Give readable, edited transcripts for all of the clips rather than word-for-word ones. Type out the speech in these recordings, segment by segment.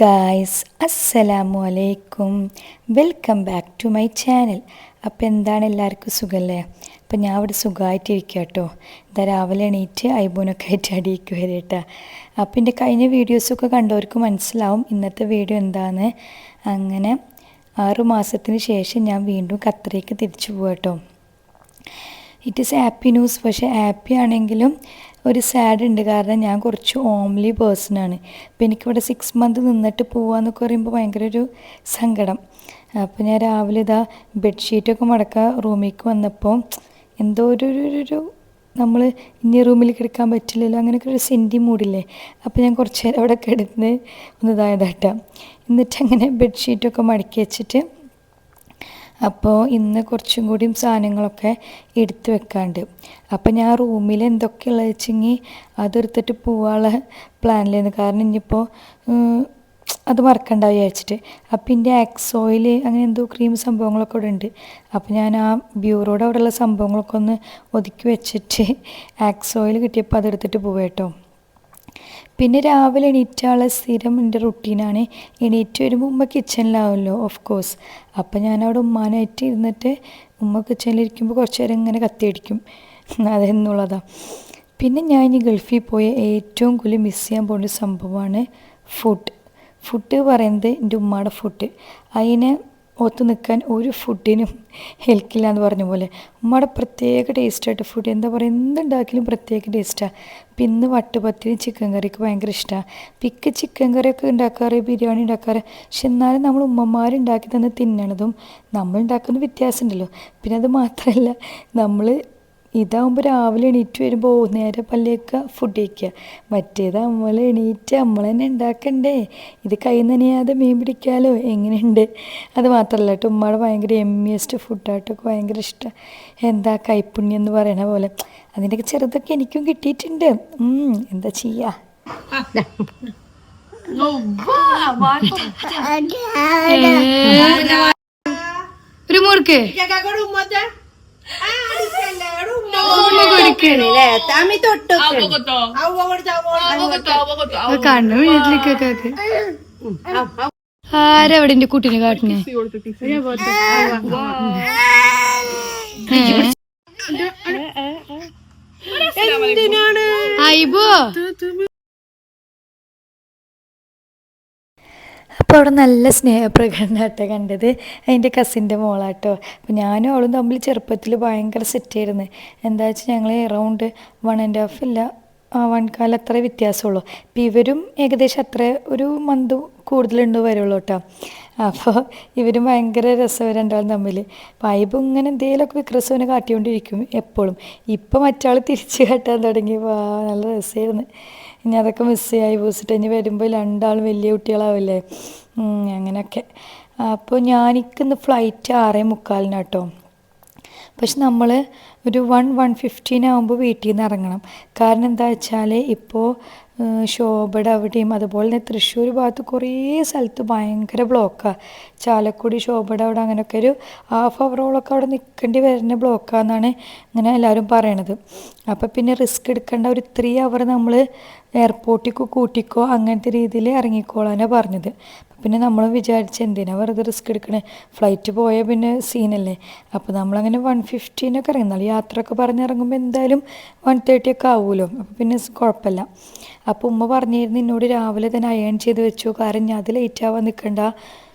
Guys, അസ്സലാമു അലൈക്കും. Welcome back to my channel. അപ്പോൾ എന്താണ്, എല്ലാവർക്കും സുഖമല്ലേ? അപ്പോൾ ഞാൻ ഇവിടെ സുഖമായിട്ടിരിക്കുക കേട്ടോ. ഇതാ രാവിലെ എണീറ്റ് ഐബൂനൊക്കെ ആയിട്ട് അടിയിക്ക് വരേട്ടാ. അപ്പോൾ എൻ്റെ കഴിഞ്ഞ വീഡിയോസൊക്കെ കണ്ടവർക്ക് മനസ്സിലാവും ഇന്നത്തെ വീഡിയോ എന്താണെന്ന്. അങ്ങനെ 6 മാസത്തിന് ശേഷം ഞാൻ വീണ്ടും ഖത്തറിലേക്ക് തിരിച്ചു പോകാം കേട്ടോ. It is happy news. പക്ഷേ ഹാപ്പി ആണെങ്കിലും ഒരു സാഡ് ഉണ്ട്. കാരണം ഞാൻ കുറച്ച് ഓംലി പേഴ്സണാണ്. അപ്പോൾ എനിക്കിവിടെ 6 മന്ത് നിന്നിട്ട് പോകാമെന്നൊക്കെ പറയുമ്പോൾ ഭയങ്കര ഒരു സങ്കടം. അപ്പോൾ ഞാൻ രാവിലെ ഇതാ ബെഡ്ഷീറ്റൊക്കെ മടക്കാൻ റൂമിലേക്ക് വന്നപ്പോൾ എന്തോ ഒരു നമ്മൾ ഇനി റൂമിൽ കിടക്കാൻ പറ്റില്ലല്ലോ, അങ്ങനെയൊക്കെ ഒരു സെൻറ്റി മൂടില്ലേ. അപ്പോൾ ഞാൻ കുറച്ച് നേരം അവിടെ കിടന്ന് ഒന്ന് ഇതായതാട്ടാം. എന്നിട്ട് അങ്ങനെ ബെഡ്ഷീറ്റൊക്കെ മടക്കി വെച്ചിട്ട് അപ്പോൾ ഇന്ന് കുറച്ചും കൂടിയും സാധനങ്ങളൊക്കെ എടുത്ത് വെക്കാണ്ട്. അപ്പോൾ ഞാൻ റൂമിൽ എന്തൊക്കെയുള്ളത് വെച്ചെങ്കിൽ അതെടുത്തിട്ട് പോകാനുള്ള പ്ലാനിലായിരുന്നു. കാരണം ഇനിയിപ്പോൾ അത് മറക്കണ്ട വിചാരിച്ചിട്ട്. അപ്പം എൻ്റെ ആക്സോയിൽ അങ്ങനെ എന്തോ ക്രീം സംഭവങ്ങളൊക്കെ ഇവിടെ ഉണ്ട്. അപ്പോൾ ഞാൻ ആ ബ്യൂറോയുടെ അവിടെയുള്ള സംഭവങ്ങളൊക്കെ ഒന്ന് ഒതുക്കി വെച്ചിട്ട് ആക്സോയിൽ കിട്ടിയപ്പോൾ അതെടുത്തിട്ട് പോവാം കേട്ടോ. പിന്നെ രാവിലെ എണീറ്റാനുള്ള സ്ഥിരം എൻ്റെ റുട്ടീനാണ്. എണീറ്റ് വരുമ്പോൾ ഉമ്മ കിച്ചണിലാവുമല്ലോ, ഓഫ് കോഴ്സ്. അപ്പം ഞാനവിടെ ഉമ്മാനായിട്ട് ഇരുന്നിട്ട് ഉമ്മ കിച്ചണിലിരിക്കുമ്പോൾ കുറച്ച് നേരം ഇങ്ങനെ കത്തിയടിക്കും. അതെന്നുള്ളതാണ്. പിന്നെ ഞാൻ ഇനി ഗൾഫിൽ പോയ ഏറ്റവും കൂടുതൽ മിസ് ചെയ്യാൻ പോകുന്ന സംഭവമാണ് ഫുഡ് പറയുന്നത് എൻ്റെ ഉമ്മയുടെ ഫുഡ്. അതിനെ ഒത്തു നിൽക്കാൻ ഒരു ഫുഡിനും ഹെൽക്കില്ല എന്ന് പറഞ്ഞ പോലെ ഉമ്മയുടെ പ്രത്യേക ടേസ്റ്റായിട്ട് ഫുഡ്. എന്താ പറയുക, എന്തുണ്ടാക്കിയാലും പ്രത്യേക ടേസ്റ്റാണ്. അപ്പം ഇന്ന് വട്ടുപത്തിരി ചിക്കൻ കറിയൊക്കെ ഭയങ്കര ഇഷ്ടമാണ്. പിക്ക് ചിക്കൻ കറിയൊക്കെ ഉണ്ടാക്കാറ്, ബിരിയാണി ഉണ്ടാക്കാറ്. പക്ഷെ എന്നാലും നമ്മൾ ഉമ്മമാരുണ്ടാക്കി തന്നെ തിന്നണതും നമ്മൾ ഉണ്ടാക്കുന്ന വ്യത്യാസമുണ്ടല്ലോ. പിന്നെ അത് മാത്രമല്ല, നമ്മൾ ഇതാകുമ്പോൾ രാവിലെ എണീറ്റ് വരുമ്പോൾ നേരെ പല്ലിയൊക്കെ ഫുഡ് കഴിക്കുക. മറ്റേത് നമ്മൾ എണീറ്റ് നമ്മൾ തന്നെ ഉണ്ടാക്കണ്ടേ. ഇത് കൈ നനയാതെ മീൻ പിടിക്കാമല്ലോ. എങ്ങനെയുണ്ട്? അത് മാത്രമല്ല കേട്ടോ, ഉമ്മയുടെ ഭയങ്കര എമ്മിയസ്റ്റ് ഫുഡായിട്ടൊക്കെ ഭയങ്കര ഇഷ്ടം. എന്താ കൈപ്പുണ്യം എന്ന് പറയണ പോലെ അതിൻ്റെയൊക്കെ ചെറുതൊക്കെ എനിക്കും കിട്ടിയിട്ടുണ്ട്. എന്താ ചെയ്യുക. ഒരു മുറുക്ക് കണ്ണു വീട്ടിലേക്കൊക്കെ ആരവിടെ എന്റെ കുട്ടീനെ കാട്ടിനെ അയ്യോ. അപ്പോൾ അവിടെ നല്ല സ്നേഹപ്രകടനമാട്ടോ കണ്ടത്. അതിൻ്റെ കസിൻ്റെ മോളാട്ടോ. അപ്പോൾ ഞാനും അവളും തമ്മിൽ ചെറുപ്പത്തിൽ ഭയങ്കര സെറ്റായിരുന്നു. എന്താ വെച്ചാൽ ഞങ്ങൾ അറൗണ്ട് 1.5 ഇല്ല 1 കാലം അത്ര വ്യത്യാസമുള്ളൂ. അപ്പോൾ ഇവരും ഏകദേശം അത്ര ഒരു മന്ത് കൂടുതലുണ്ട് വരുള്ളൂ കേട്ടോ. അപ്പോൾ ഇവരും ഭയങ്കര രസം രണ്ടാളും തമ്മിൽ. പൈബ് ഇങ്ങനെ എന്തെങ്കിലുമൊക്കെ വിക്രസവനെ കാട്ടിക്കൊണ്ടിരിക്കും എപ്പോഴും. ഇപ്പോൾ മറ്റാൾ തിരിച്ച് കാട്ടാൻ തുടങ്ങി. നല്ല രസമായിരുന്നു. ഇനി അതൊക്കെ മിസ് ചെയ്യായി പോസിട്ട് ഇനി വരുമ്പോൾ രണ്ടാളും വലിയ കുട്ടികളാവില്ലേ, അങ്ങനെയൊക്കെ. അപ്പോൾ ഞാനിന്ന് ഫ്ലൈറ്റ് 6:45 കേട്ടോ. പക്ഷെ നമ്മൾ ഒരു 1:15 ആകുമ്പോൾ വീട്ടിൽ നിന്ന് ഇറങ്ങണം. കാരണം എന്താ വെച്ചാൽ ഇപ്പോൾ ശോഭയുടെ അവിടെയും അതുപോലെ തന്നെ തൃശ്ശൂർ ഭാഗത്ത് കുറേ സ്ഥലത്ത് ഭയങ്കര ബ്ലോക്കാണ്. ചാലക്കുടി ശോഭയുടെ അവിടെ അങ്ങനെയൊക്കെ ഒരു 1/2 അവറോളൊക്കെ അവിടെ നിൽക്കേണ്ടി വരുന്ന ബ്ലോക്കാണെന്നാണ് ഇങ്ങനെ എല്ലാവരും പറയണത്. അപ്പോൾ പിന്നെ റിസ്ക് എടുക്കേണ്ട ഒരു 3 അവർ നമ്മൾ എയർപോർട്ടിലേക്ക് കൂട്ടിക്കോ അങ്ങനത്തെ രീതിയിൽ ഇറങ്ങിക്കോളാനാണ് പറഞ്ഞത്. പിന്നെ നമ്മൾ വിചാരിച്ച് എന്തിനാ വെറുതെ റിസ്ക് എടുക്കണേ, ഫ്ലൈറ്റ് പോയാൽ പിന്നെ സീനല്ലേ. അപ്പോൾ നമ്മളങ്ങനെ 1:15 ഇറങ്ങുന്നല്ലോ. യാത്രയൊക്കെ പറഞ്ഞിറങ്ങുമ്പോൾ എന്തായാലും 1:30 ആവുമല്ലോ. അപ്പോൾ പിന്നെ കുഴപ്പമില്ല. അപ്പോൾ ഉമ്മ പറഞ്ഞിരുന്നു എന്നോട് രാവിലെ തന്നെ അയൺ ചെയ്ത് വെച്ചു, കാരണം ഞാൻ അത് ലേറ്റ് ആവാൻ നിൽക്കണ്ട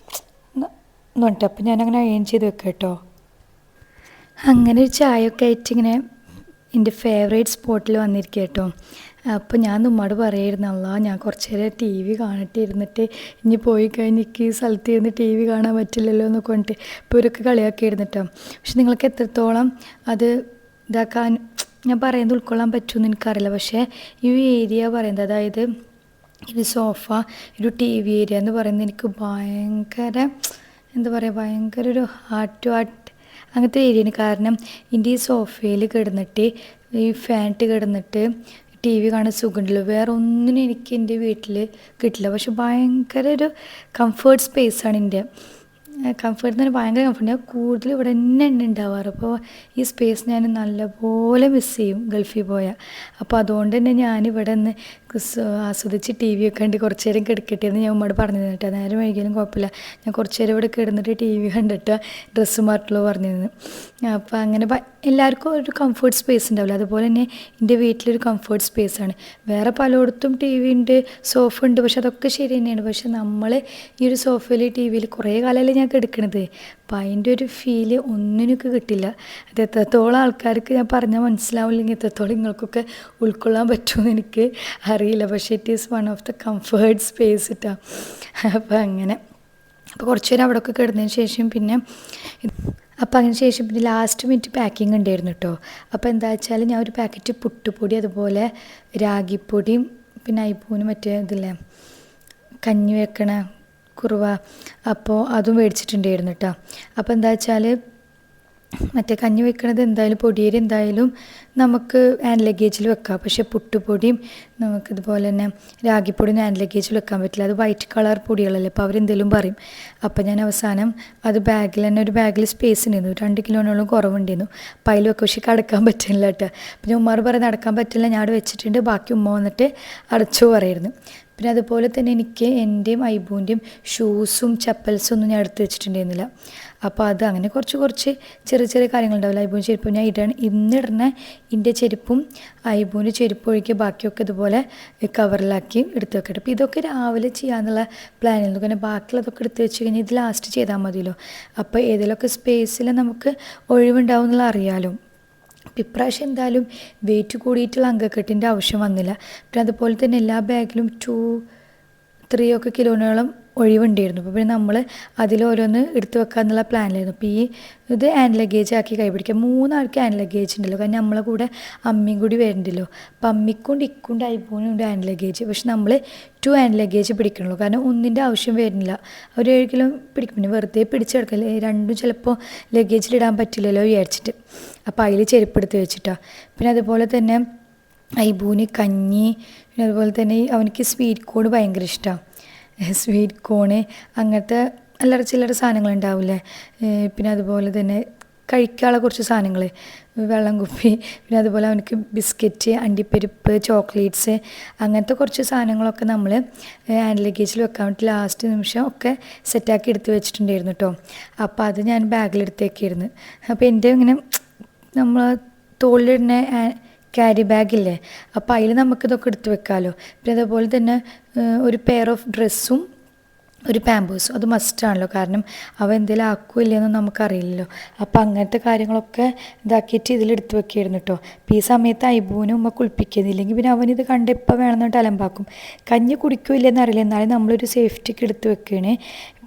എന്ന് പറഞ്ഞിട്ട്. അപ്പോൾ ഞാനങ്ങനെ അയൺ ചെയ്ത് വെക്കാം കേട്ടോ. അങ്ങനെ ഒരു ചായയൊക്കെ ആയിട്ട് ഇങ്ങനെ എൻ്റെ ഫേവറേറ്റ് സ്പോട്ടിൽ വന്നിരിക്കുക കേട്ടോ. അപ്പോൾ ഞാൻ ഉമ്മയോട് പറയായിരുന്നല്ല, ഞാൻ കുറച്ച് നേരം TV കാണട്ടെ ഇരുന്നിട്ട്, ഇനി പോയി കഴിഞ്ഞ് എനിക്ക് ഈ സ്ഥലത്ത് ഇരുന്ന് TV കാണാൻ പറ്റില്ലല്ലോ എന്നൊക്കെ പറഞ്ഞിട്ട് ഇപ്പോൾ ഇവരൊക്കെ കളിയാക്കി ഇരുന്നിട്ടോ. പക്ഷെ നിങ്ങൾക്ക് എത്രത്തോളം അത് ഇതാക്കാൻ ഞാൻ പറയുന്നത് ഉൾക്കൊള്ളാൻ പറ്റുമെന്ന് എനിക്കറിയില്ല. പക്ഷേ ഈ ഏരിയ പറയുന്നത്, അതായത് ഇത് സോഫ, ഒരു TV ഏരിയ എന്ന് പറയുന്നത് എനിക്ക് ഭയങ്കര എന്താ പറയുക, ഭയങ്കര ഒരു ഹാർട്ട് ടു ഹാർട്ട് അങ്ങനത്തെ ഏരിയയാണ്. കാരണം എൻ്റെ ഈ സോഫയിൽ കിടന്നിട്ട് ഈ ഫാനിട്ട് കിടന്നിട്ട് TV കാണാൻ സുഖമുണ്ടല്ലോ, വേറെ ഒന്നിനും എനിക്ക് എൻ്റെ വീട്ടിൽ കിട്ടില്ല. പക്ഷെ ഭയങ്കര ഒരു കംഫേർട്ട് സ്പേസാണ് എൻ്റെ. കംഫർട്ട് തന്നെ ഭയങ്കര കംഫർട്ട്. ഞാൻ കൂടുതൽ ഇവിടെ തന്നെ ഉണ്ടാവാറ്. അപ്പോൾ ഈ സ്പേസ് ഞാൻ നല്ലപോലെ മിസ് ചെയ്യും ഗൾഫിൽ പോയാൽ. അപ്പോൾ അതുകൊണ്ട് തന്നെ ഞാനിവിടെ നിന്ന് ആസ്വദിച്ച് ടി വി ഒക്കെ കണ്ട് കുറച്ച് നേരം കിടക്കട്ടെ എന്ന് ഞാൻ ഉമ്മയോട് പറഞ്ഞു കേട്ടോ. നേരം വൈകിയാലും കുഴപ്പമില്ല, ഞാൻ കുറച്ച് നേരം ഇവിടെ കിടന്നിട്ട് ടി വി കണ്ടിട്ട് ഡ്രസ്സ് മാറ്റുള്ളൂ പറഞ്ഞിരുന്നു. അപ്പോൾ അങ്ങനെ എല്ലാവർക്കും ഒരു കംഫർട്ട് സ്പേസ് ഉണ്ടാവില്ല, അതുപോലെ തന്നെ എൻ്റെ വീട്ടിലൊരു കംഫർട്ട് സ്പേസാണ്. വേറെ പലയിടത്തും ടി വി ഉണ്ട്, സോഫ ഉണ്ട്, പക്ഷെ അതൊക്കെ ശരി തന്നെയാണ്. പക്ഷെ നമ്മൾ ഈ ഒരു സോഫയിൽ ടി വിയിൽ കുറേ കാലമല്ലേ ഞാൻ കിടക്കണത്, അപ്പം അതിൻ്റെ ഒരു ഫീല് ഒന്നിനൊക്കെ കിട്ടില്ല. അത് എത്രത്തോളം ആൾക്കാർക്ക് ഞാൻ പറഞ്ഞാൽ മനസ്സിലാവില്ലെങ്കിൽ എത്രത്തോളം നിങ്ങൾക്കൊക്കെ ഉൾക്കൊള്ളാൻ പറ്റുമെന്ന് എനിക്ക് അറിയില്ല. പക്ഷേ it is one of the comfort space ഇട്ടാ. അപ്പോൾ അങ്ങനെ അപ്പോൾ കുറച്ച് നേരം അവിടെയൊക്കെ കിടന്നതിന് ശേഷം പിന്നെ അപ്പോൾ അതിന് ശേഷം പിന്നെ ലാസ്റ്റ് മിനിറ്റ് പാക്കിങ് ഉണ്ടായിരുന്നു കേട്ടോ. അപ്പോൾ എന്താ വെച്ചാൽ ഞാൻ ഒരു പാക്കറ്റ് പുട്ടുപൊടി, അതുപോലെ രാഗിപ്പൊടിയും പിന്നെ അയ്പൂന് മറ്റേ ഇതില്ലേ കഞ്ഞി വെക്കണ കുറുവ, അപ്പോൾ അതും മേടിച്ചിട്ടുണ്ടായിരുന്നു കേട്ടോ. അപ്പോൾ എന്താ വെച്ചാൽ മറ്റേ കഞ്ഞി വെക്കണത് എന്തായാലും പൊടിയേരി എന്തായാലും നമുക്ക് ഹാൻഡ് ലഗേജിൽ വെക്കാം, പക്ഷേ പുട്ടുപൊടിയും നമുക്കിതുപോലെ തന്നെ രാഗിപ്പൊടിയും ഹാൻഡ് ലഗേജിൽ വെക്കാൻ പറ്റില്ല, അത് വൈറ്റ് കളർ പൊടികളല്ലേ, അപ്പോൾ അവരെന്തെങ്കിലും പറയും. അപ്പോൾ ഞാൻ അവസാനം അത് ബാഗിൽ തന്നെ, ഒരു ബാഗിൽ സ്പേസ് ഉണ്ടായിരുന്നു, 2 കിലോനോളം കുറവുണ്ടായിരുന്നു, അപ്പോൾ അതിൽ വെക്കാം. പക്ഷേ അടക്കാൻ പറ്റില്ല കേട്ടോ. അപ്പോൾ ഞാൻ ഉമ്മാർ പറഞ്ഞ് അടക്കാൻ പറ്റില്ല, ഞാൻ അവിടെ വെച്ചിട്ടുണ്ട്, ബാക്കി ഉമ്മ വന്നിട്ട് അടച്ചു പറയായിരുന്നു. പിന്നെ അതുപോലെ തന്നെ എനിക്ക് എൻ്റെയും ഐബൂൻ്റെയും ഷൂസും ചപ്പൽസും ഒന്നും ഞാൻ എടുത്ത് വെച്ചിട്ടുണ്ടായിരുന്നില്ല. അപ്പോൾ അത് അങ്ങനെ കുറച്ച് ചെറിയ ചെറിയ കാര്യങ്ങളുണ്ടാവില്ല. ഐബൂൻ്റെ ചെരുപ്പും ഞാൻ ഇന്നിടുന്ന എൻ്റെ ചെരുപ്പും ഐബൂൻ്റെ ചെരുപ്പ് ഒഴിക്കുക, ബാക്കിയൊക്കെ ഇതുപോലെ കവറിലാക്കി എടുത്ത് വെക്കട്ടെ. അപ്പോൾ ഇതൊക്കെ രാവിലെ ചെയ്യാമെന്നുള്ള പ്ലാനിൽ പിന്നെ ബാക്കിയുള്ളതൊക്കെ എടുത്ത് വെച്ച് കഴിഞ്ഞാൽ ഇത് ലാസ്റ്റ് ചെയ്താൽ മതിയല്ലോ. അപ്പോൾ ഏതെങ്കിലുമൊക്കെ സ്പേസിൽ നമുക്ക് ഒഴിവുണ്ടാവും എന്നുള്ള അറിയാമല്ലോ. അപ്പം ഇപ്രാവശ്യം എന്തായാലും വെയിറ്റ് കൂടിയിട്ടുള്ള അങ്കക്കെട്ടിൻ്റെ ആവശ്യം വന്നില്ല. പിന്നെ അതുപോലെ തന്നെ എല്ലാ ബാഗിലും 2-3 കിലോനോളം ഒഴിവുണ്ടായിരുന്നു. അപ്പോൾ പിന്നെ നമ്മൾ അതിലോരോന്ന് എടുത്ത് വെക്കാമെന്നുള്ള പ്ലാനിലായിരുന്നു. അപ്പോൾ ഇത് ഹാൻഡ് ലഗേജ് ആക്കി കൈപിടിക്കുക. 3 ആൾക്ക് ഹാൻഡ് ലഗേജ് ഉണ്ടല്ലോ, കാരണം നമ്മളെ കൂടെ അമ്മയും കൂടി വരുന്നുണ്ടല്ലോ. അപ്പം അമ്മിക്കൊണ്ട് ഇക്കൊണ്ട് ഐബൂനുണ്ട് ഹാൻഡ് ലഗേജ്, പക്ഷെ നമ്മൾ 2 ഹാൻഡ് ലഗേജ് പിടിക്കണുള്ളൂ, കാരണം ഒന്നിൻ്റെ ആവശ്യം വരുന്നില്ല. ഒരു 7 കിലോ പിടിക്കും, പിന്നെ വെറുതെ പിടിച്ചെടുക്കല്ലേ, രണ്ടും ചിലപ്പോൾ ലഗേജിലിടാൻ പറ്റില്ലല്ലോ വിചാരിച്ചിട്ട്. അപ്പോൾ അതിൽ ചെരുപ്പെടുത്ത് വെച്ചിട്ടാണ്. പിന്നെ അതുപോലെ തന്നെ ഐബൂന് കഞ്ഞി, പിന്നെ അതുപോലെ തന്നെ അവനിക്ക് സ്വീറ്റ് കോൺ ഭയങ്കര ഇഷ്ടമാണ്. സ്വീറ്റ് കോണ് അങ്ങനത്തെ അല്ലറ ചില്ലറ സാധനങ്ങളുണ്ടാവില്ലേ. പിന്നെ അതുപോലെ തന്നെ കഴിക്കാനുള്ള കുറച്ച് സാധനങ്ങൾ, വെള്ളം കുപ്പി, പിന്നെ അതുപോലെ അവനക്ക് ബിസ്ക്കറ്റ്, അണ്ടിപ്പരിപ്പ്, ചോക്ലേറ്റ്സ്, അങ്ങനത്തെ കുറച്ച് സാധനങ്ങളൊക്കെ നമ്മൾ ഹാൻഡ് ലഗേജിൽ വെക്കാൻ വേണ്ടി ലാസ്റ്റ് നിമിഷം ഒക്കെ സെറ്റാക്കി എടുത്ത് വെച്ചിട്ടുണ്ടായിരുന്നു കേട്ടോ. അപ്പോൾ അത് ഞാൻ ബാഗിലെടുത്തേക്കായിരുന്നു. അപ്പോൾ എൻ്റെ ഇങ്ങനെ നമ്മൾ തോളിലിടുന്ന ക്യാരി ബാഗില്ലേ, അപ്പോൾ അതിൽ നമുക്കിതൊക്കെ എടുത്ത് വെക്കാമല്ലോ. പിന്നെ അതേപോലെ തന്നെ ഒരു പെയർ ഓഫ് ഡ്രസ്സും ഒരു പാമ്പേഴ്സും അത് മസ്റ്റാണല്ലോ, കാരണം അവ എന്തെങ്കിലും ആക്കുകയില്ലെന്ന് നമുക്കറിയില്ലല്ലോ. അപ്പോൾ അങ്ങനത്തെ കാര്യങ്ങളൊക്കെ ഇതാക്കിയിട്ട് ഇതിലെടുത്ത് വെക്കുകയായിരുന്നു കേട്ടോ. അപ്പോൾ ഈ സമയത്ത് ഐബൂനും ഉമ്മ കുളിപ്പിക്കുന്നില്ലെങ്കിൽ പിന്നെ അവനിത് കണ്ട് എപ്പോൾ വേണമെന്നിട്ട് അലമ്പാക്കും. കഞ്ഞി കുടിക്കില്ലെന്ന് അറിയില്ല, എന്നാലും നമ്മളൊരു സേഫ്റ്റിക്ക് എടുത്ത് വെക്കുകയാണ്.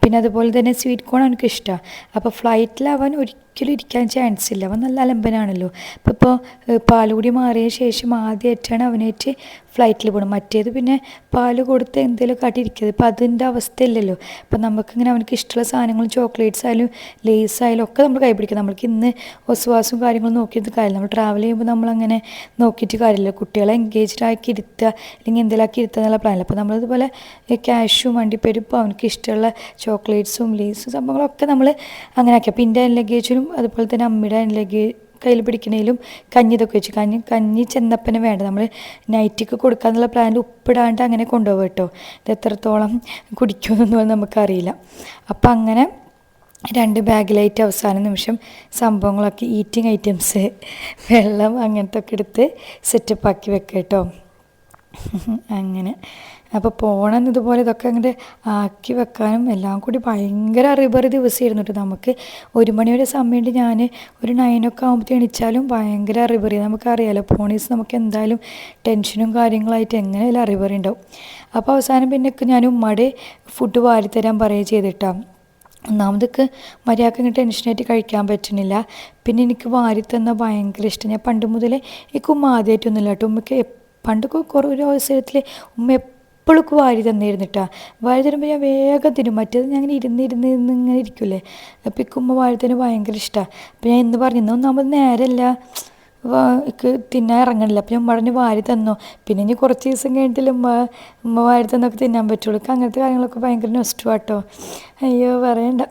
പിന്നെ അതുപോലെ തന്നെ സ്വീറ്റ് കോൺ അവനക്ക് ഇഷ്ടമാണ്. അപ്പോൾ ഫ്ലൈറ്റിൽ അവൻ ഒരിക്കലും ഇരിക്കാൻ ചാൻസ് ഇല്ല, അവൻ നല്ല അലമ്പനാണല്ലോ. ഇപ്പോൾ പാലുകൂടി മാറിയ ശേഷം ആദ്യമായിട്ടാണ് അവനായിട്ട് ഫ്ലൈറ്റിൽ പോകണം. മറ്റേത് പിന്നെ പാല് കൊടുത്ത് എന്തെങ്കിലും കാട്ടിയിരിക്കുന്നത്, ഇപ്പോൾ അതിൻ്റെ അവസ്ഥയില്ലല്ലോ. അപ്പോൾ നമുക്കിങ്ങനെ അവനക്ക് ഇഷ്ടമുള്ള സാധനങ്ങളും ചോക്ലേറ്റ്സ് ആയാലും ലേസ് ആയാലും ഒക്കെ നമ്മൾ കൈപിടിക്കാം. നമ്മൾക്ക് ഇന്ന് ഒസ്വാസും കാര്യങ്ങളും നോക്കിയിട്ട് കാര്യമില്ല, നമ്മൾ ട്രാവൽ ചെയ്യുമ്പോൾ നമ്മളങ്ങനെ നോക്കിയിട്ട് കാര്യമില്ല. കുട്ടികളെ എൻഗേജ്ഡ് ആക്കി ഇരുത്തുക അല്ലെങ്കിൽ എന്തെങ്കിലും ആക്കി ഇരുത്തുക എന്നുള്ള പ്ലാനില്ല. അപ്പോൾ നമ്മളിതുപോലെ ക്യാഷും വണ്ടിപ്പേരും അവനക്ക് ഇഷ്ടമുള്ള ചോക്ലേറ്റ്സും ലേസും സംഭവങ്ങളൊക്കെ നമ്മൾ അങ്ങനെ ആക്കി. അപ്പോൾ എൻ്റെ ലഗേജിലും അതുപോലെ തന്നെ അമ്മയുടെ ലഗേജ് കയ്യിൽ പിടിക്കണേലും കഞ്ഞി ഇതൊക്കെ വെച്ചു. കഞ്ഞി ചെന്നപ്പനെ വേണ്ട, നമ്മൾ നൈറ്റിക്ക് കൊടുക്കാന്നുള്ള പ്ലാനിൽ ഉപ്പിടാണ്ട് അങ്ങനെ കൊണ്ടുപോകും കേട്ടോ. ഇത് എത്രത്തോളം കുടിക്കുമെന്നൊന്നും നമുക്കറിയില്ല. അപ്പം അങ്ങനെ 2 ബാഗിലായിട്ട് അവസാന നിമിഷം സംഭവങ്ങളൊക്കെ ഈറ്റിംഗ് ഐറ്റംസ്, വെള്ളം അങ്ങനത്തെ ഒക്കെ എടുത്ത് സെറ്റപ്പാക്കി വെക്കുക കേട്ടോ. അങ്ങനെ അപ്പോൾ പോകണം ഇതുപോലെ ഇതൊക്കെ അങ്ങോട്ട് ആക്കി വെക്കാനും എല്ലാം കൂടി ഭയങ്കര അറിബറി ദിവസമായിരുന്നു കേട്ടോ. നമുക്ക് 1 മണി വരെ സമയമുണ്ട്. ഞാൻ ഒരു 9 ഒക്കെ ആകുമ്പോഴത്തേക്ക് എണിച്ചാലും ഭയങ്കര അറിബറി. നമുക്കറിയാമല്ലോ പോണീസ് നമുക്ക് എന്തായാലും ടെൻഷനും കാര്യങ്ങളായിട്ട് എങ്ങനെയായാലും അറിബറി ഉണ്ടാവും. അപ്പോൾ അവസാനം പിന്നെ ഞാൻ ഉമ്മയുടെ ഫുഡ് വാരിത്തരാൻ പറയുക ചെയ്തിട്ടാണ്. ഒന്നാമതൊക്കെ മര്യാദക്ക് ഇങ്ങനെ ടെൻഷനായിട്ട് കഴിക്കാൻ പറ്റുന്നില്ല. പിന്നെ എനിക്ക് വാരി തന്നാൽ ഭയങ്കര ഇഷ്ടം. ഞാൻ പണ്ട് മുതലേ എനിക്ക് ഉമ്മ ആദ്യമായിട്ടൊന്നുമില്ല കേട്ടോ. ഉമ്മയ്ക്ക് പണ്ടൊക്കെ കുറേ ഒരു അവസരത്തിൽ ഉമ്മ എപ്പോഴൊക്കെ വാരി തന്നിരുന്നു കേട്ടോ. വാരി തരുമ്പോൾ ഞാൻ വേഗം തിന്നും, മറ്റേത് ഞാൻ ഇങ്ങനെ ഇരുന്ന് ഇങ്ങനെ ഇരിക്കില്ലേ. അപ്പോൾ എനിക്ക് ഉമ്മ വാരി തന്നെ ഭയങ്കര ഇഷ്ടമാണ്. അപ്പോൾ ഞാൻ എന്ന് പറഞ്ഞു ഒന്നാമത് നേരമല്ല എനിക്ക് തിന്നാൻ ഇറങ്ങണില്ല. അപ്പോൾ ഞാൻ പറഞ്ഞ് വാരി തന്നോ, പിന്നെ ഇനി കുറച്ച് ദിവസം കഴിഞ്ഞിട്ടില്ല ഉമ്മ വാരി തന്നൊക്കെ തിന്നാൻ പറ്റുള്ളൂ. അങ്ങനത്തെ കാര്യങ്ങളൊക്കെ ഭയങ്കര നൊസ്റ്റു കേട്ടോ. അയ്യോ പറയണ്ട.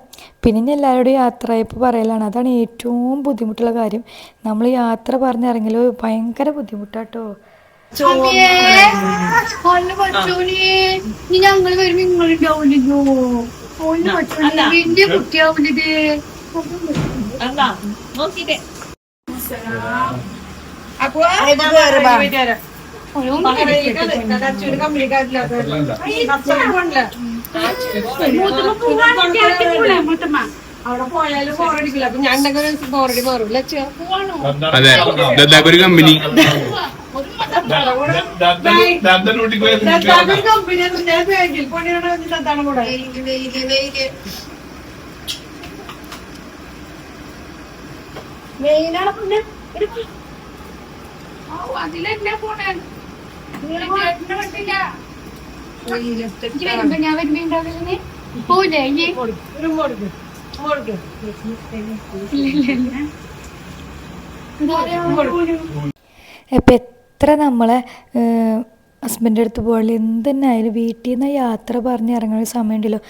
പിന്നെ ഇനി എല്ലാവരോടും യാത്ര ആയപ്പോൾ പറയലാണ്, അതാണ് ഏറ്റവും ബുദ്ധിമുട്ടുള്ള കാര്യം. നമ്മൾ യാത്ര പറഞ്ഞിറങ്ങലോ ഭയങ്കര ബുദ്ധിമുട്ടാട്ടോ. ഞങ്ങള് വരുമ്പോ നിങ്ങളുണ്ടാവില്ലല്ലോ വലിയ കുട്ടിയാവില്ലത് അപ്പൊ അവിടെ പോയാലും ബോറടിക്കില്ല. അപ്പൊ ഞാൻ ബോറടി മാറൂല. ഒരു കമ്പനി ഞാൻ ബാങ്കിൽ പണിയാണ് കൂടെ മെയിനാണ് പിന്നെ അതിലെന്നെ പോണേ വരുമ്പോ ഞാൻ വരുമ്പോ പോലെ ഇപ്പം എത്ര നമ്മളെ ഹസ്ബൻഡിൻ്റെ അടുത്ത് പോയാലും എന്തെന്നായാലും വീട്ടിൽ നിന്ന് യാത്ര പറഞ്ഞ് ഇറങ്ങുന്ന സമയമുണ്ടല്ലോ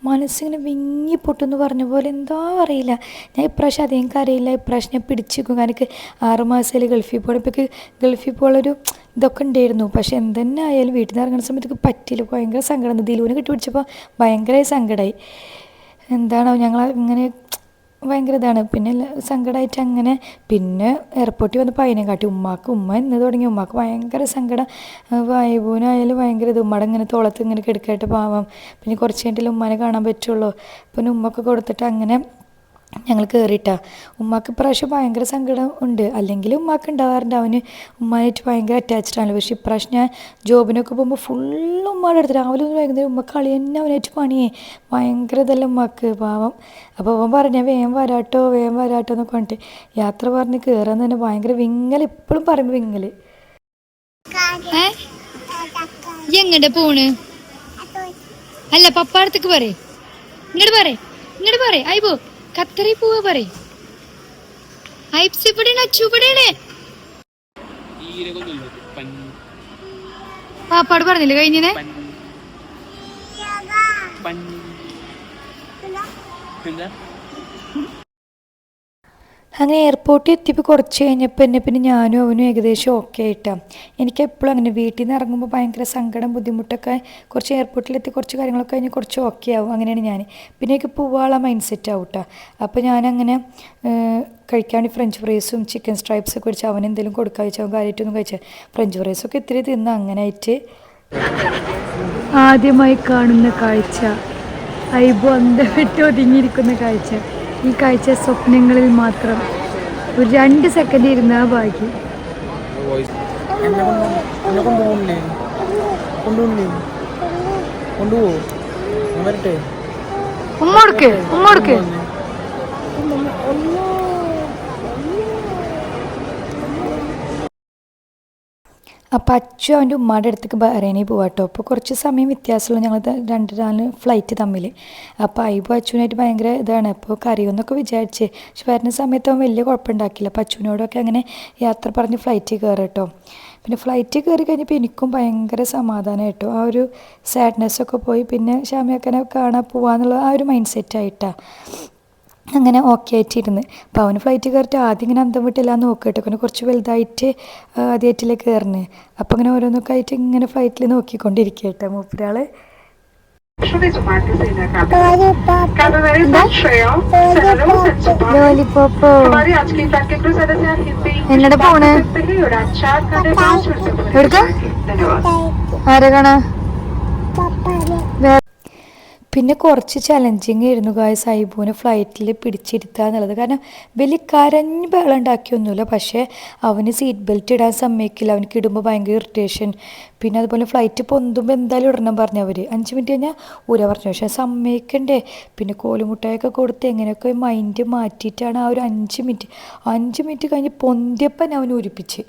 മനസ്സിങ്ങനെ വിങ്ങി പൊട്ടെന്ന് പറഞ്ഞ പോലെ എന്താ അറിയില്ല. ഞാൻ ഇപ്രാവശ്യം അധികം കരയില്ല. ഇപ്രാവശ്യം ഞാൻ പിടിച്ചിരിക്കും. കാരണം എനിക്ക് 6 മാസത്തിൽ ഗൾഫിൽ പോകണം. ഇപ്പോൾ ഗൾഫിൽ പോകാനുള്ളൊരു ഇതൊക്കെ ഉണ്ടായിരുന്നു. പക്ഷെ എന്തെന്നെ ആയാലും വീട്ടിൽ നിന്ന് ഇറങ്ങുന്ന സമയത്ത് പറ്റില്ല. ഭയങ്കര സങ്കടം. ദിലൂനെ കെട്ടിപ്പിടിച്ചപ്പോൾ ഭയങ്കര സങ്കടമായി. എന്താണോ ഞങ്ങൾ ഇങ്ങനെ ഭയങ്കര ഇതാണ്. പിന്നെ സങ്കടമായിട്ട് അങ്ങനെ പിന്നെ എയർപോർട്ടിൽ വന്നപ്പോൾ അതിനെ കാട്ടി ഉമ്മ എന്ന് തുടങ്ങി ഉമ്മാക്ക് ഭയങ്കര സങ്കടം. വൈബൂനായാലും ഭയങ്കര ഇത് ഉമ്മയുടെ ഇങ്ങനെ തോളത്ത് ഇങ്ങനെ കിടക്കായിട്ട് പാവം. പിന്നെ കുറച്ച് കഴിഞ്ഞിട്ട് ഉമ്മാനെ കാണാൻ പറ്റുള്ളൂ. പിന്നെ ഉമ്മക്ക് കൊടുത്തിട്ട് അങ്ങനെ ഞങ്ങൾ കയറിയിട്ടാ. ഉമ്മാക്ക് ഇപ്രാവശ്യം ഭയങ്കര സങ്കടം ഉണ്ട്. അല്ലെങ്കിൽ ഉമ്മാക്ക് ഉണ്ടാവാറുണ്ട്. അവന് ഉമ്മാനായിട്ട് ഭയങ്കര അറ്റാച്ച്ഡ് ആണ്. പക്ഷേ ഇപ്രാവശ്യം ഞാൻ ജോബിനൊക്കെ പോകുമ്പോൾ ഫുള്ള് ഉമ്മയുടെ അടുത്ത് രാവിലെ ഒന്ന് വൈകുന്നേരം ഉമ്മ കളി തന്നെ അവനായിട്ട് പണിയേ ഭയങ്കര ഇതല്ല ഉമ്മാക്ക് പാവം. അപ്പോൾ അവൻ പറഞ്ഞാൽ വേഗം വരാട്ടോ എന്നൊക്കെ പറഞ്ഞിട്ട് യാത്ര പറഞ്ഞ് കയറാൻ തന്നെ ഭയങ്കര വിങ്ങൽ. ഇപ്പോഴും പറയുമ്പോൾ വിങ്ങൽ. എങ്ങടെ പോണ് അല്ല പപ്പ അടുത്തേക്ക് പറയേ ഇങ്ങോട്ട് പറയേ അയ്യോ കത്തറി പോവാ പറയേ പാപ്പാട് പറഞ്ഞില്ലേ കഴിഞ്ഞേ അങ്ങനെ എയർപോർട്ടിൽ എത്തിയപ്പോൾ കുറച്ച് കഴിഞ്ഞപ്പോൾ പിന്നെ ഞാനും അവനും ഏകദേശം ഓക്കെ ആയിട്ടാണ്. എനിക്ക് എപ്പോഴും അങ്ങനെ വീട്ടിൽ നിന്ന് ഇറങ്ങുമ്പോൾ ഭയങ്കര സങ്കടം ബുദ്ധിമുട്ടൊക്കെ കുറച്ച് എയർപോർട്ടിലെത്തി കുറച്ച് കാര്യങ്ങളൊക്കെ കഴിഞ്ഞ് കുറച്ച് ഓക്കെ ആവും. അങ്ങനെയാണ് ഞാൻ. പിന്നെ എനിക്ക് പോവാനുള്ള മൈൻഡ് സെറ്റ് ആവും കേട്ടോ. അപ്പോൾ ഞാനങ്ങനെ കഴിക്കാൻ വേണ്ടി ഫ്രഞ്ച് ഫ്രൈസും ചിക്കൻ സ്ട്രൈപ്സൊക്കെ കഴിച്ച് അവൻ എന്തെങ്കിലും കൊടുക്കാൻ വെച്ചാൽ അവൻ കാര്യമായിട്ടൊന്നും കഴിച്ചാൽ ഫ്രഞ്ച് ഫ്രൈസൊക്കെ ഇത്തിരി തിന്ന് അങ്ങനെ ആയിട്ട് ആദ്യമായി കാണുന്ന കാഴ്ച ഐബു അന്തവിട്ട് ഒതുങ്ങിയിരിക്കുന്ന കാഴ്ച. ഈ കാഴ്ച സ്വപ്നങ്ങളിൽ മാത്രം ഒരു 2 സെക്കൻഡ് ഇരുന്ന ഭാഗ്യം. ഉമ്മ അപ്പോൾ അച്ചു അവൻ്റെ ഉമ്മാടെ അടുത്തേക്ക് ബഹ്റൈനിൽ പോവാട്ടോ. അപ്പോൾ കുറച്ച് സമയം വ്യത്യാസമുള്ള ഞങ്ങൾ 2-4 ഫ്ലൈറ്റ് തമ്മിൽ. അപ്പോൾ ഐബു അച്ചുവിനായിട്ട് ഭയങ്കര ഇതാണ്. അപ്പോൾ കരയുമെന്നൊക്കെ വിചാരിച്ചേ. പക്ഷെ വരുന്ന സമയത്ത് അവൻ വലിയ കുഴപ്പമുണ്ടാക്കില്ല. അപ്പോൾ അച്ചുവിനോടൊക്കെ അങ്ങനെ യാത്ര പറഞ്ഞ് ഫ്ലൈറ്റിൽ കയറി കേട്ടോ. പിന്നെ ഫ്ലൈറ്റിൽ കയറി കഴിഞ്ഞപ്പോൾ എനിക്കും ഭയങ്കര സമാധാനം കേട്ടോ. ആ ഒരു സാഡ്നെസ്സൊക്കെ പോയി. പിന്നെ ഷാമിയാക്കനെ കാണാൻ പോവാന്നുള്ള ആ ഒരു മൈൻഡ് സെറ്റായിട്ടാണ് അങ്ങനെ ഓക്കെ ആയിട്ടിരുന്ന്. അപ്പോൾ അവന് ഫ്ലൈറ്റ് കയറിയിട്ട് ആദ്യം ഇങ്ങനെ അന്തം വിട്ടെല്ലാം നോക്കിയിട്ട് പിന്നെ കുറച്ച് വലുതായിട്ട് ആദ്യമായിട്ടിലേക്ക് കയറുന്നത്. അപ്പോൾ അങ്ങനെ ഓരോന്നൊക്കെ ആയിട്ട് ഇങ്ങനെ ഫ്ലൈറ്റിൽ നോക്കിക്കൊണ്ടിരിക്കുക കേട്ടോ മൂപ്പരാൾ. എന്നോട് പോണ് എവിടുക്ക ആരെ കാണാ. പിന്നെ കുറച്ച് ചലഞ്ചിങ് ആയിരുന്നു ഗായ്സ് ഐബുവിനെ ഫ്ലൈറ്റിൽ പിടിച്ചിരുത്തുക എന്നുള്ളത്. കാരണം വലിയ കരഞ്ഞ് ബഹളം ഉണ്ടാക്കിയൊന്നുമില്ല. പക്ഷേ അവന് സീറ്റ് ബെൽറ്റ് ഇടാൻ സമ്മതിക്കില്ല. അവനക്ക് ഇടുമ്പോൾ ഭയങ്കര ഇറിറ്റേഷൻ. പിന്നെ അതുപോലെ ഫ്ലൈറ്റ് പൊന്തുമ്പോൾ എന്തായാലും ഇടണം പറഞ്ഞവർ. 5 മിനിറ്റ് കഴിഞ്ഞാൽ ഊര പറഞ്ഞു. പക്ഷേ സമ്മതിക്കണ്ടേ. പിന്നെ കോലുമുട്ടായൊക്കെ കൊടുത്ത് എങ്ങനെയൊക്കെ മൈൻഡ് മാറ്റിയിട്ടാണ് ആ ഒരു 5 മിനിറ്റ് കഴിഞ്ഞ് പൊന്തിയപ്പം അവൻ ഉരിപ്പിച്ച്.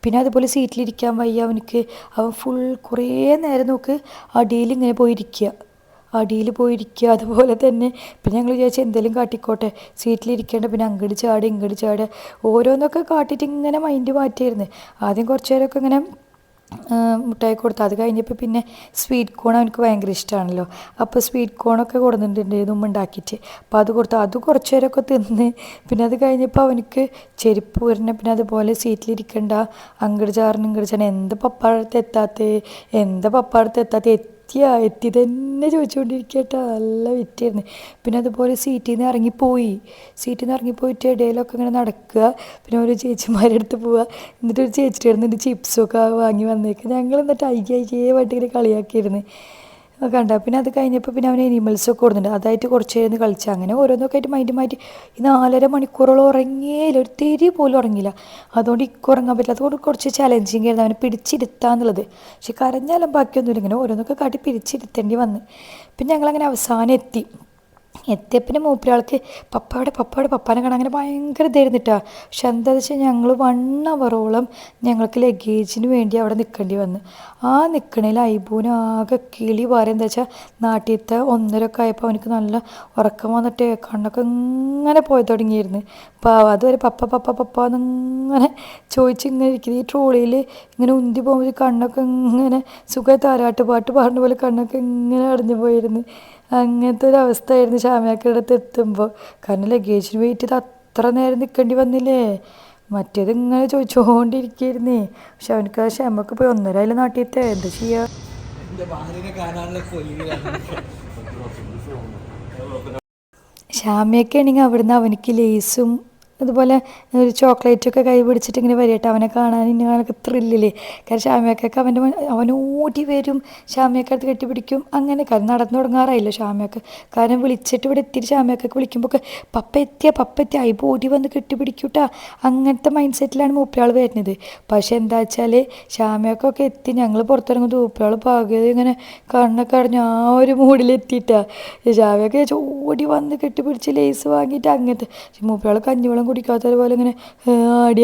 പിന്നെ അതുപോലെ സീറ്റിലിരിക്കാൻ വയ്യ അവനക്ക്. അവൻ ഫുൾ കുറേ നേരം നോക്ക് അടിയിൽ ഇങ്ങനെ പോയിരിക്കുക. അതുപോലെ തന്നെ പിന്നെ ഞങ്ങൾ വിചാരിച്ചു എന്തെങ്കിലും കാട്ടിക്കോട്ടെ സീറ്റിലിരിക്കേണ്ട. പിന്നെ അങ്ങോട്ട് ചാടുക ഓരോന്നൊക്കെ കാട്ടിയിട്ട് ഇങ്ങനെ മൈൻഡ് മാറ്റിയായിരുന്നു. ആദ്യം കുറച്ച് നേരമൊക്കെ ഇങ്ങനെ മുട്ടായി കൊടുത്തു. അത് കഴിഞ്ഞപ്പോൾ പിന്നെ സ്വീറ്റ് കോൺ അവനക്ക് ഭയങ്കര ഇഷ്ടമാണല്ലോ. അപ്പോൾ സ്വീറ്റ് കോണൊക്കെ കൊടുത്തിട്ടുണ്ടായിരുന്നു ഉമ്മ ഉണ്ടാക്കിയിട്ട്. അപ്പോൾ അത് കൊടുത്തു. അത് കുറച്ച് നേരമൊക്കെ തിന്ന്. പിന്നെ അത് കഴിഞ്ഞപ്പോൾ അവനക്ക് ചെരുപ്പ് വരണം. പിന്നെ അതുപോലെ സീറ്റിലിരിക്കണ്ട, അങ്ങട് ചാറിന് ഇങ്ങട് ചാറിന്, എന്താ പപ്പാടത്ത് എത്താത്തേ, എന്താ പപ്പാടത്ത് എത്താത്തേ, എത്തി തന്നെ ചോദിച്ചുകൊണ്ടിരിക്കട്ടോ. നല്ല വിറ്റായിരുന്നു. പിന്നെ അതുപോലെ സീറ്റിൽ നിന്ന് ഇറങ്ങിപ്പോയിട്ട് ഇടയിലൊക്കെ ഇങ്ങനെ നടക്കുക. പിന്നെ ഓരോ ചേച്ചിമാരുടെ അടുത്ത് പോവുക. എന്നിട്ട് ഒരു ചേച്ചിയുടെ അടുത്ത് ചിപ്സൊക്കെ വാങ്ങി വന്നേക്കുക. ഞങ്ങൾ എന്നിട്ട് അയ്യേ വട്ടി ഇങ്ങനെ കളിയാക്കിയിരുന്നു കണ്ട. പിന്നെ അത് കഴിഞ്ഞപ്പോൾ പിന്നെ അവന് എനിമൽസൊക്കെ കൊടുക്കുന്നുണ്ട്. അതായിട്ട് കുറച്ച് നേരം കളിച്ച് അങ്ങനെ ഓരോന്നൊക്കെ ആയിട്ട് മൈൻഡ് മാറ്റി. ഈ 4.5 മണിക്കൂറോളം ഉറങ്ങിയില്ല, ഒരു തിരി പോലും ഉറങ്ങിയില്ല. അതുകൊണ്ട് ഉറങ്ങാൻ പറ്റില്ല. അതുകൊണ്ട് കുറച്ച് ചലഞ്ചിങ് ആയിരുന്നു അവനെ പിടിച്ചിരുത്താന്നുള്ളത്. പക്ഷെ കരഞ്ഞാലും ബാക്കിയൊന്നുമില്ല, ഇങ്ങനെ ഓരോന്നൊക്കെ കാട്ടി പിടിച്ചിരുത്തേണ്ടി വന്ന്. പിന്നെ ഞങ്ങളങ്ങനെ അവസാനം എത്തിയപ്പിന് മൂപ്പരാൾക്ക് പപ്പാനെ കാണാൻ അങ്ങനെ ഭയങ്കര ഇതായിരുന്നിട്ടാ. പക്ഷെ എന്താണെന്ന് വെച്ചാൽ ഞങ്ങൾ 1 അവറോളം ഞങ്ങൾക്ക് ലഗേജിന് വേണ്ടി അവിടെ നിൽക്കേണ്ടി വന്നു. ആ നിൽക്കണേൽ ഐബൂന് ആകെ കിളി പാറി. എന്താ വെച്ചാൽ നാട്ടിലത്തെ 1:30 ആയപ്പോൾ അവനക്ക് നല്ല ഉറക്കം വന്നിട്ട് കണ്ണൊക്കെ ഇങ്ങനെ പോയി തുടങ്ങിയിരുന്നു. അതുവരെ പപ്പ എന്നിങ്ങനെ ചോദിച്ചിങ്ങനെ ഇരിക്കുന്നത്. ഈ ട്രോളിയിൽ ഇങ്ങനെ ഉന്തി പോകുമ്പോൾ കണ്ണൊക്കെ ഇങ്ങനെ താരാട്ട് പാട്ട് പാടുന്ന പോലെ കണ്ണൊക്കെ ഇങ്ങനെ അടഞ്ഞു പോയിരുന്നു. അങ്ങനത്തെ ഒരു അവസ്ഥയായിരുന്നു ഷാമിയാക്കയുടെ അടുത്ത് എത്തുമ്പോൾ. കാരണം ലഗേജിന് വെയിറ്റ് ചെയ്ത് അത്ര നേരം നിൽക്കേണ്ടി വന്നില്ലേ. മറ്റേത് ഇങ്ങനെ ചോദിച്ചുകൊണ്ടിരിക്കുകയായിരുന്നേ. പക്ഷെ അവനക്ക് ആ ക്ഷമക്ക് പോയി 1:30 നാട്ടിലത്തെ എന്താ ചെയ്യുക. ഷാമിയൊക്കെ ആണെങ്കിൽ അവിടുന്ന് അവനിക്ക് ലേസും അതുപോലെ ഒരു ചോക്ലേറ്റൊക്കെ കൈ പിടിച്ചിട്ട് ഇങ്ങനെ വരികട്ടെ. അവനെ കാണാൻ ഇന്നൊക്കെ ത്രില്ലില്ലേ. കാരണം ഷാമിയൊക്കെ അവൻ ഓടി വരും, ഷാമിയൊക്കെ അടുത്ത് കെട്ടിപ്പിടിക്കും. അങ്ങനെ കാരണം നടന്നു തുടങ്ങാറായില്ല ഷാമിയൊക്കെ. കാരണം വിളിച്ചിട്ട് ഇവിടെ എത്തിയിട്ട് ഷാമിയൊക്കെ വിളിക്കുമ്പോൾ ഒക്കെ പപ്പ എത്തിയ അയിപ്പോൾ ഓടി വന്ന് കെട്ടിപ്പിടിക്കൂട്ടാ. അങ്ങനത്തെ മൈൻഡ് സെറ്റിലാണ് മൂപ്പയാൾ വരുന്നത്. പക്ഷെ എന്താ വെച്ചാൽ ഷാമിയൊക്കെ എത്തി ഞങ്ങൾ പുറത്തിറങ്ങുമ്പോൾ മൂപ്പയാൾ പാകിയത് ഇങ്ങനെ കണ്ണൊക്കെ അടഞ്ഞ് ആ ഒരു മൂഡിലെത്തിയിട്ടാണ്. ഷാമിയൊക്കെ ഓടി വന്ന് കെട്ടിപ്പിടിച്ച് ലേസ് വാങ്ങിയിട്ട് അങ്ങനത്തെ. മൂപ്പയാൾ കഞ്ഞിവെള്ളം കുടിക്കാത്തത് പോലെ ഇങ്ങനെ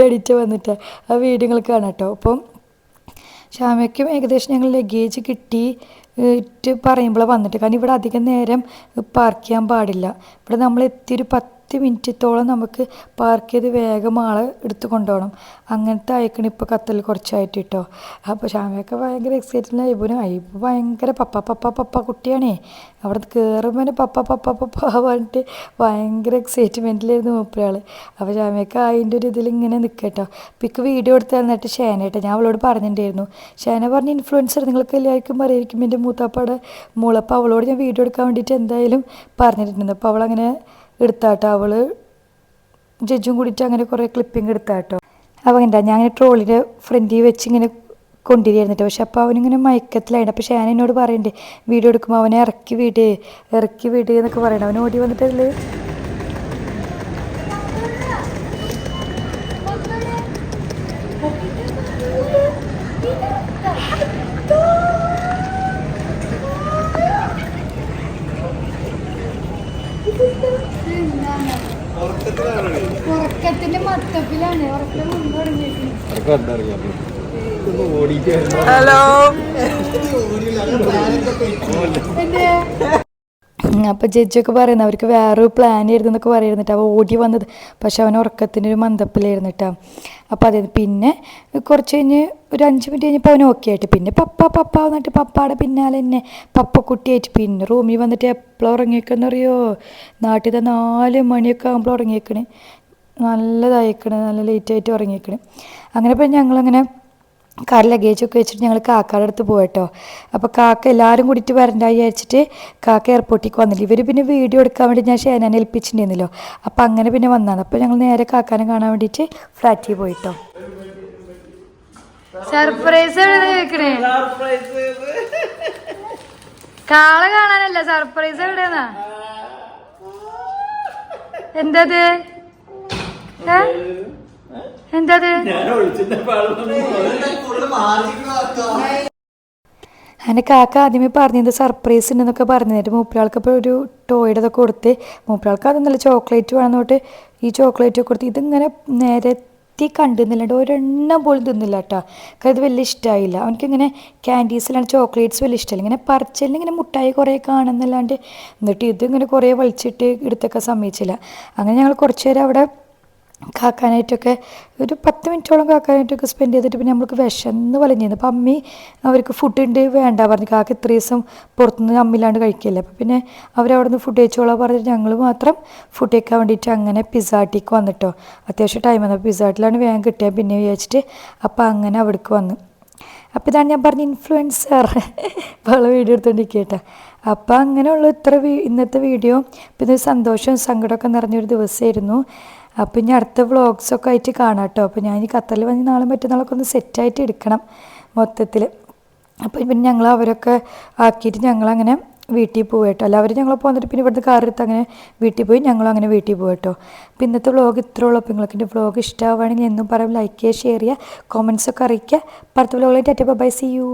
അടിച്ച് വന്നിട്ടാണ് ആ വീഡിയോകൾ കാണാം കേട്ടോ. അപ്പം ഷാമയ്ക്കും ഏകദേശം ഞങ്ങൾ ലഗേജ് കിട്ടി പറയുമ്പോഴാണ് വന്നിട്ട്. കാരണം ഇവിടെ അധികം നേരം പാർക്ക് ചെയ്യാൻ പാടില്ല. ഇവിടെ നമ്മൾ എത്തിയൊരു 10 മിനിറ്റത്തോളം നമുക്ക് പാർക്ക് ചെയ്ത് വേഗം ആളെ എടുത്ത് കൊണ്ടുപോകണം. അങ്ങനത്തെ അയക്കണം ഇപ്പോൾ ഖത്തറിൽ കുറച്ചായിട്ട് കേട്ടോ. അപ്പോൾ ഷാമയൊക്കെ ഭയങ്കര എക്സൈറ്റഡ്. ഐബു ഭയങ്കര പപ്പ കുട്ടിയാണേ. അവിടെ കയറുമ്പോൾ പപ്പ പറഞ്ഞിട്ട് ഭയങ്കര എക്സൈറ്റ്മെൻറ്റിലായിരുന്നു മൂപ്പരാൾ. അപ്പോൾ ഷാമയൊക്കെ അതിൻ്റെ ഒരു ഇതിൽ ഇങ്ങനെ നിൽക്കട്ടോ. അപ്പോൾ വീഡിയോ എടുത്ത് തന്നിട്ട് ഷേനേട്ടോ. ഞാൻ അവളോട് പറഞ്ഞിട്ടുണ്ടായിരുന്നു. ഷേന പറഞ്ഞ് ഇൻഫ്ലുവൻസർ നിങ്ങൾക്ക് എല്ലാവർക്കും പറയായിരിക്കും എൻ്റെ മൂത്താപ്പാടെ മോൾ. അപ്പോൾ അവളോട് ഞാൻ വീഡിയോ എടുക്കാൻ വേണ്ടിയിട്ട് എന്തായാലും പറഞ്ഞിട്ടുണ്ട്. അപ്പോൾ അവളങ്ങനെ എടുത്താട്ടോ. അവൾ ജഡ്ജും കൂടിയിട്ട് അങ്ങനെ കുറേ ക്ലിപ്പിംഗ് എടുത്താട്ടോ. അപ്പോൾ എന്താ ഞാൻ അങ്ങനെ ട്രോളിൻ്റെ ഫ്രണ്ടിൽ വെച്ച് ഇങ്ങനെ കൊണ്ടുവരികയായിരുന്നിട്ട്. പക്ഷെ അപ്പോൾ അവനിങ്ങനെ മയക്കത്തിലായിട്ട്. അപ്പോൾ ഷാൻ എന്നോട് പറയുന്നുണ്ട് വീഡിയോ എടുക്കുമ്പോൾ അവനെ ഇറക്കി വിട് എന്നൊക്കെ പറയണം. അവൻ ഓടി വന്നിട്ടല്ലേ ഉറക്കത്തിന്റെ മത്തപ്പിലാണ്. ഉറക്കം മുമ്പ് ഹലോ. അപ്പോൾ ജഡ്ജൊക്കെ പറയുന്നത് അവർക്ക് വേറൊരു പ്ലാൻ ആയിരുന്നു എന്നൊക്കെ പറയുന്നിട്ട് അവ ഓടി വന്നത്. പക്ഷെ അവൻ ഉറക്കത്തിൻ്റെ ഒരു മന്ദപ്പിലായിരുന്നിട്ടാ. അപ്പോൾ അതെ പിന്നെ കുറച്ച് കഴിഞ്ഞ് ഒരു 5 മിനിറ്റ് കഴിഞ്ഞപ്പോൾ അവൻ ഓക്കെ ആയിട്ട്. പിന്നെ പപ്പ വന്നിട്ട് പപ്പാടെ പിന്നാലെ തന്നെ പപ്പക്കുട്ടിയായിട്ട്. പിന്നെ റൂമിൽ വന്നിട്ട് എപ്പോഴും ഉറങ്ങിയേക്കെന്നറിയോ. നാട്ടിൽ 4 മണിയൊക്കെ ആകുമ്പോൾ ഉറങ്ങിയേക്കണ്. നല്ലതായിക്കണ്, നല്ല ലേറ്റായിട്ട് ഉറങ്ങിയേക്കണ്. അങ്ങനെ ഇപ്പോൾ ഞങ്ങളങ്ങനെ കാർ ലഗേജൊക്കെ വെച്ചിട്ട് ഞങ്ങൾ കാക്കയുടെ അടുത്ത് പോയിട്ടോ. അപ്പോൾ കാക്ക എല്ലാവരും കൂടിയിട്ട് വരണ്ടായി വിചാരിച്ചിട്ട് കാക്ക എയർപോർട്ടിലേക്ക് വന്നില്ല. ഇവർ പിന്നെ വീഡിയോ എടുക്കാൻ വേണ്ടി ഞാൻ ഷേനാനെ ഏൽപ്പിച്ചിട്ടുണ്ടായിരുന്നല്ലോ. അപ്പോൾ അങ്ങനെ പിന്നെ വന്നതാണ്. അപ്പോൾ ഞങ്ങൾ നേരെ കാക്കാനെ കാണാൻ വേണ്ടിയിട്ട് ഫ്ലാറ്റിൽ പോയിട്ടോ. സർപ്രൈസ് കേൾക്കണേ. കാളെ കാണാനല്ല, സർപ്രൈസ് എവിടെയാ? എന്തത് എന്തത്? അങ്ങനെ കാക്ക ആദ്യമേ പറഞ്ഞത് സർപ്രൈസ് ഉണ്ടെന്നൊക്കെ പറഞ്ഞിട്ട് മൂപ്പരാൾക്കപ്പോൾ ഒരു ടോയുടെ ഇതൊക്കെ കൊടുത്ത്. മൂപ്പരാൾക്ക് അതൊന്നല്ല ചോക്ലേറ്റ് വേണം തൊട്ട് ഈ ചോക്ലേറ്റ് കൊടുത്ത്. ഇതിങ്ങനെ നേരത്തെ കണ്ടുന്നില്ലാണ്ട് ഒരെണ്ണം പോലും തിന്നില്ല കേട്ടോ. കാരണം ഇത് വലിയ ഇഷ്ടമായില്ല അവനക്കിങ്ങനെ. ക്യാൻഡീസിലാണ് ചോക്ലേറ്റ്സ് വലിയ ഇഷ്ടമല്ല. ഇങ്ങനെ പറിച്ചലിന് ഇങ്ങനെ മുട്ടായി കുറേ കാണുന്നില്ലാണ്ട്. എന്നിട്ട് ഇതിങ്ങനെ കുറേ വലിച്ചിട്ട് എടുത്തൊക്കെ സമ്മതിച്ചില്ല. അങ്ങനെ ഞങ്ങൾ കുറച്ച് നേരം അവിടെ കാക്കാനായിട്ടൊക്കെ ഒരു 10 മിനിറ്റോളം കാക്കാനായിട്ടൊക്കെ സ്പെൻഡ് ചെയ്തിട്ട് പിന്നെ നമ്മൾക്ക് വിശന്ന് വലിഞ്ഞിരുന്നു. അപ്പം അമ്മി അവർക്ക് ഫുഡ് ഉണ്ട് വേണ്ട പറഞ്ഞു. കാക്ക ഇത്ര ദിവസം പുറത്തുനിന്ന് അമ്മില്ലാണ്ട് കഴിക്കില്ല. അപ്പം പിന്നെ അവരവിടെ നിന്ന് ഫുഡ് കഴിച്ചോളാൻ പറഞ്ഞിട്ട് ഞങ്ങൾ മാത്രം ഫുഡ് കഴിക്കാൻ വേണ്ടിയിട്ട് അങ്ങനെ പിസ്സാട്ടിക്ക് വന്നിട്ടോ. അത്യാവശ്യം ടൈം വന്നു. പിസ്സാട്ടിലാണ് വേഗം കിട്ടിയത് പിന്നെ വിചാരിച്ചിട്ട് അപ്പം അങ്ങനെ അവിടേക്ക് വന്നു. അപ്പോൾ ഇതാണ് ഞാൻ പറഞ്ഞ ഇൻഫ്ലുവൻസർ അവളെ വീഡിയോ എടുത്തോണ്ടിരിക്കുക കേട്ടോ. അപ്പോൾ അങ്ങനെയുള്ള ഇന്നത്തെ വീഡിയോ. അപ്പോൾ ഇത് സന്തോഷവും സങ്കടമൊക്കെ നിറഞ്ഞൊരു ദിവസമായിരുന്നു. അപ്പോൾ ഇനി അടുത്ത വ്ളോഗ്സൊക്കെ ആയിട്ട് കാണാം കേട്ടോ. അപ്പോൾ ഞാൻ ഈ ഖത്തറിൽ വന്ന് നാളെ മറ്റന്നാളൊക്കെ ഒന്ന് സെറ്റായിട്ട് എടുക്കണം മൊത്തത്തിൽ. അപ്പോൾ പിന്നെ ഞങ്ങൾ അവരൊക്കെ ആക്കിയിട്ട് ഞങ്ങളങ്ങനെ വീട്ടിൽ പോകും കേട്ടോ. എല്ലാവരും ഞങ്ങൾ പോന്നിട്ട് പിന്നെ ഇവിടുത്തെ കാറെടുത്ത് അങ്ങനെ വീട്ടിൽ പോയി ഞങ്ങളും അങ്ങനെ വീട്ടിൽ പോകും കേട്ടോ. അപ്പോൾ ഇന്നത്തെ വ്ളോഗ് ഇത്രേ ഉള്ളൂ. അപ്പോൾ നിങ്ങൾക്ക് എൻ്റെ വ്ളോഗ് ഇഷ്ടമാവുകയാണെങ്കിൽ എന്നും പറയും ലൈക്ക് ചെയ്യുക, ഷെയർ ചെയ്യുക, കോമൻസൊക്കെ അറിയിക്കുക. അടുത്ത വ്ളോഗിൽ ടാറ്റ ബൈ, സീ യു.